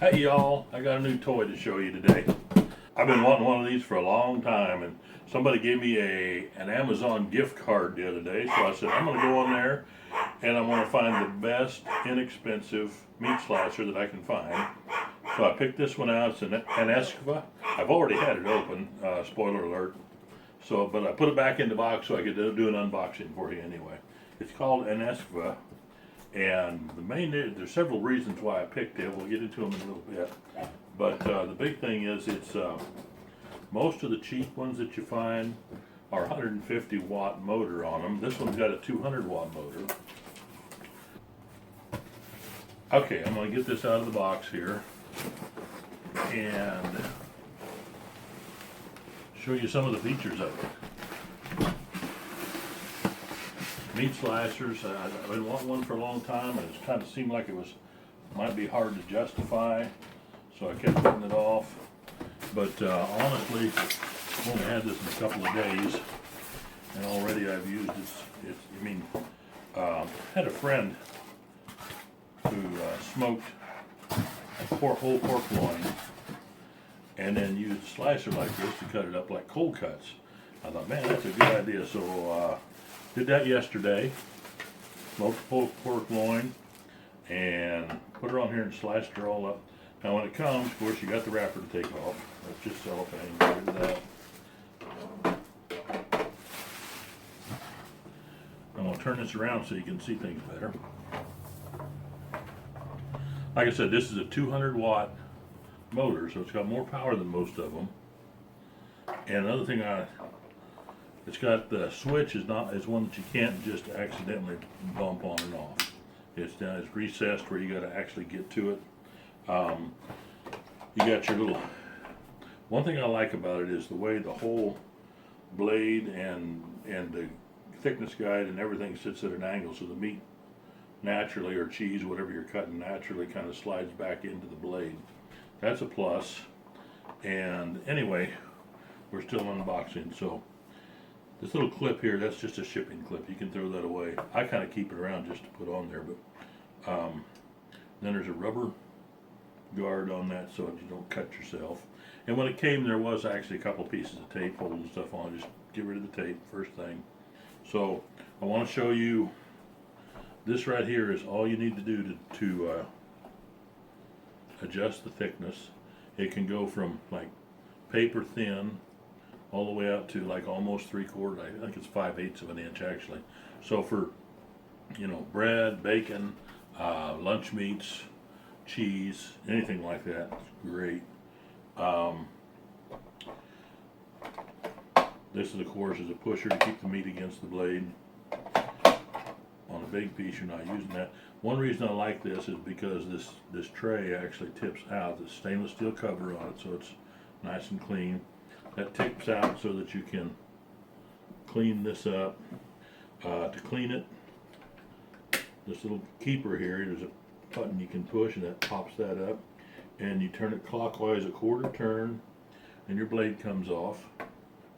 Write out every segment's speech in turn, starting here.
Hey y'all, I got a new toy to show you today. I've been wanting one of these for a long time, and somebody gave me an Amazon gift card the other day, so I said I'm gonna go on there and I'm gonna find the best inexpensive meat slicer that I can find. So I picked this one out. It's an Anescra. I've already had it open, spoiler alert. But I put it back in the box so I could do an unboxing for you anyway. It's called Anescra. And there's several reasons why I picked it. We'll get into them in a little bit. But the big thing is most of the cheap ones that you find are 150 watt motor on them. This one's got a 200 watt motor. Okay, I'm going to get this out of the box here and show you some of the features of it. Meat slicers, I've been wanting one for a long time, and it kind of seemed like might be hard to justify, so I kept putting it off. But honestly, I've only had this in a couple of days, and already I've used it. I had a friend who smoked a whole pork loin, and then used a slicer like this to cut it up like cold cuts. I thought, man, that's a good idea. So did that yesterday. Smoked pork loin and put her on here and sliced her all up. Now when it comes, of course, you got the wrapper to take off. That's just cellophane. Get rid of that. I'm going to turn this around so you can see things better. Like I said, this is a 200 watt motor, so it's got more power than most of them. And another thing, it's got the switch is one that you can't just accidentally bump on and off. It's recessed where you got to actually get to it. You got your little. One thing I like about it is the way the whole blade and the thickness guide and everything sits at an angle, so the meat naturally, or cheese, whatever you're cutting, naturally kind of slides back into the blade. That's a plus. And anyway, we're still unboxing, so this little clip here, that's just a shipping clip. You can throw that away. I kind of keep it around just to put on there, but then there's a rubber guard on that so that you don't cut yourself. And when it came, there was actually a couple pieces of tape holding stuff on. Just get rid of the tape first thing. So I want to show you this right here is all you need to do to adjust the thickness. It can go from like paper thin all the way up to like almost 3/4. I think it's 5/8 of an inch actually. So for bread, bacon, lunch meats, cheese, anything like that, it's great. This of course is a pusher to keep the meat against the blade. On a big piece, you're not using that. One reason I like this is because this tray actually tips out. The stainless steel cover on it, so it's nice and clean. That tips out so that you can clean this up. To clean it, this little keeper here, there's a button you can push and that pops that up, and you turn it clockwise a quarter turn and your blade comes off.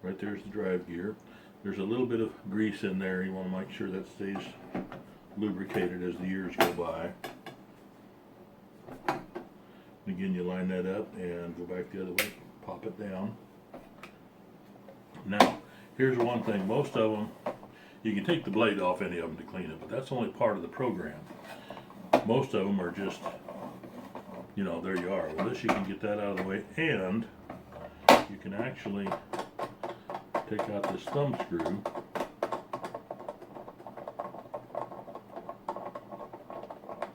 Right there's the drive gear. There's a little bit of grease in there. You want to make sure that stays lubricated as the years go by. Again, you line that up and go back the other way, pop it down. Now, here's one thing. Most of them, you can take the blade off any of them to clean it, but that's only part of the program. Most of them are just, there you are. Well, this you can get that out of the way, and you can actually take out this thumb screw.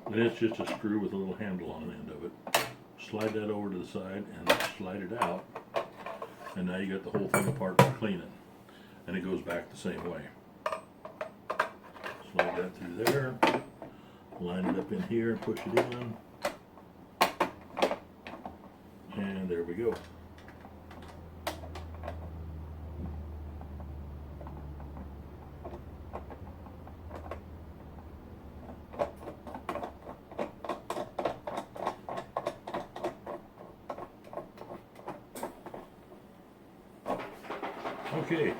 And it's just a screw with a little handle on the end of it. Slide that over to the side and slide it out. And now you got the whole thing apart for cleaning. And it goes back the same way. Slide that through there. Line it up in here and push it in. And there we go. Okay.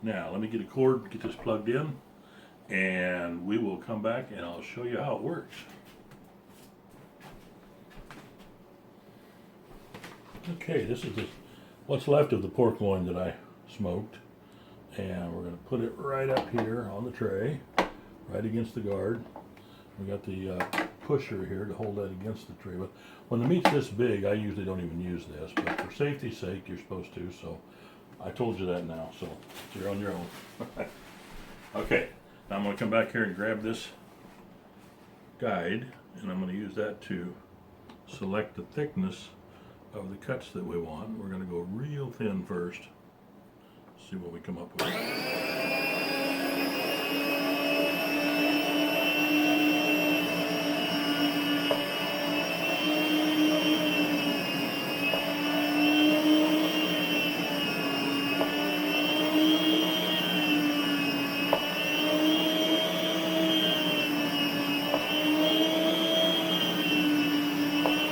Now let me get a cord, get this plugged in, and we will come back and I'll show you how it works. Okay, this is what's left of the pork loin that I smoked. And we're going to put it right up here on the tray, right against the guard. We got the pusher here to hold that against the tray. But when the meat's this big, I usually don't even use this. But for safety's sake, you're supposed to. So I told you that now. So you're on your own. Okay, now I'm going to come back here and grab this guide. And I'm going to use that to select the thickness of the cuts that we want. We're going to go real thin first. See what we come up with.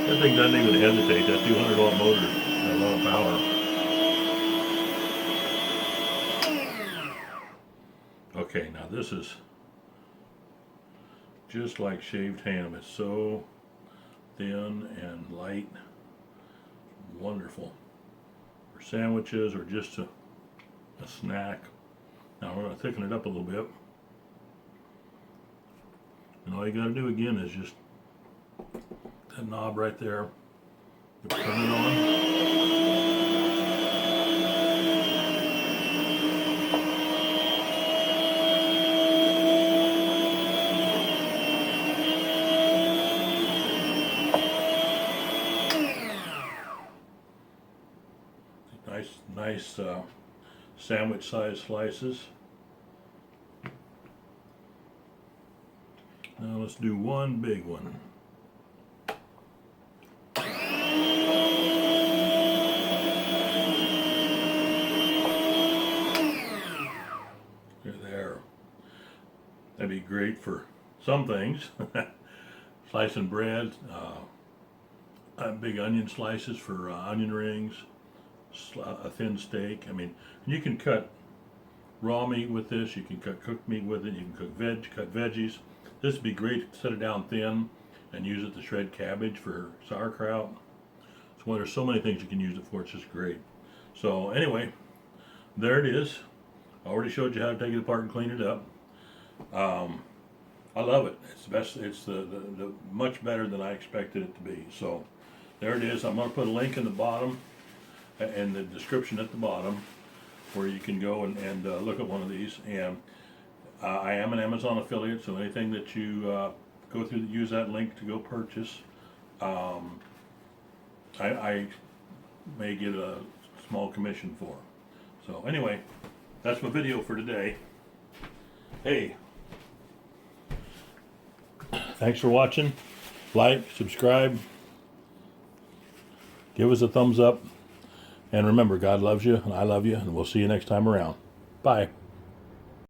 That thing doesn't even hesitate. That 200-watt motor got a lot of power. Okay, now this is just like shaved ham. It's so thin and light. Wonderful. For sandwiches or just a snack. Now we're going to thicken it up a little bit. And all you got to do again is just that knob right there. You turn it on. Nice sandwich-sized slices. Now let's do one big one. There. That'd be great for some things. Slicing bread, big onion slices for onion rings. A thin steak. I mean, you can cut raw meat with this. You can cut cooked meat with it. You can cut veggies. This would be great to set it down thin and use it to shred cabbage for sauerkraut. So there's so many things you can use it for. It's just great. So anyway, there it is. I already showed you how to take it apart and clean it up. I love it. It's the best. It's the much better than I expected it to be. So there it is. I'm going to put a link in the bottom and the description at the bottom where you can go and look at one of these. And I am an Amazon affiliate, so anything that you go through, use that link to go purchase. I may get a small commission for. So anyway, that's my video for today. Hey, thanks for watching. Like, subscribe, give us a thumbs up. And remember, God loves you, and I love you, and we'll see you next time around. Bye.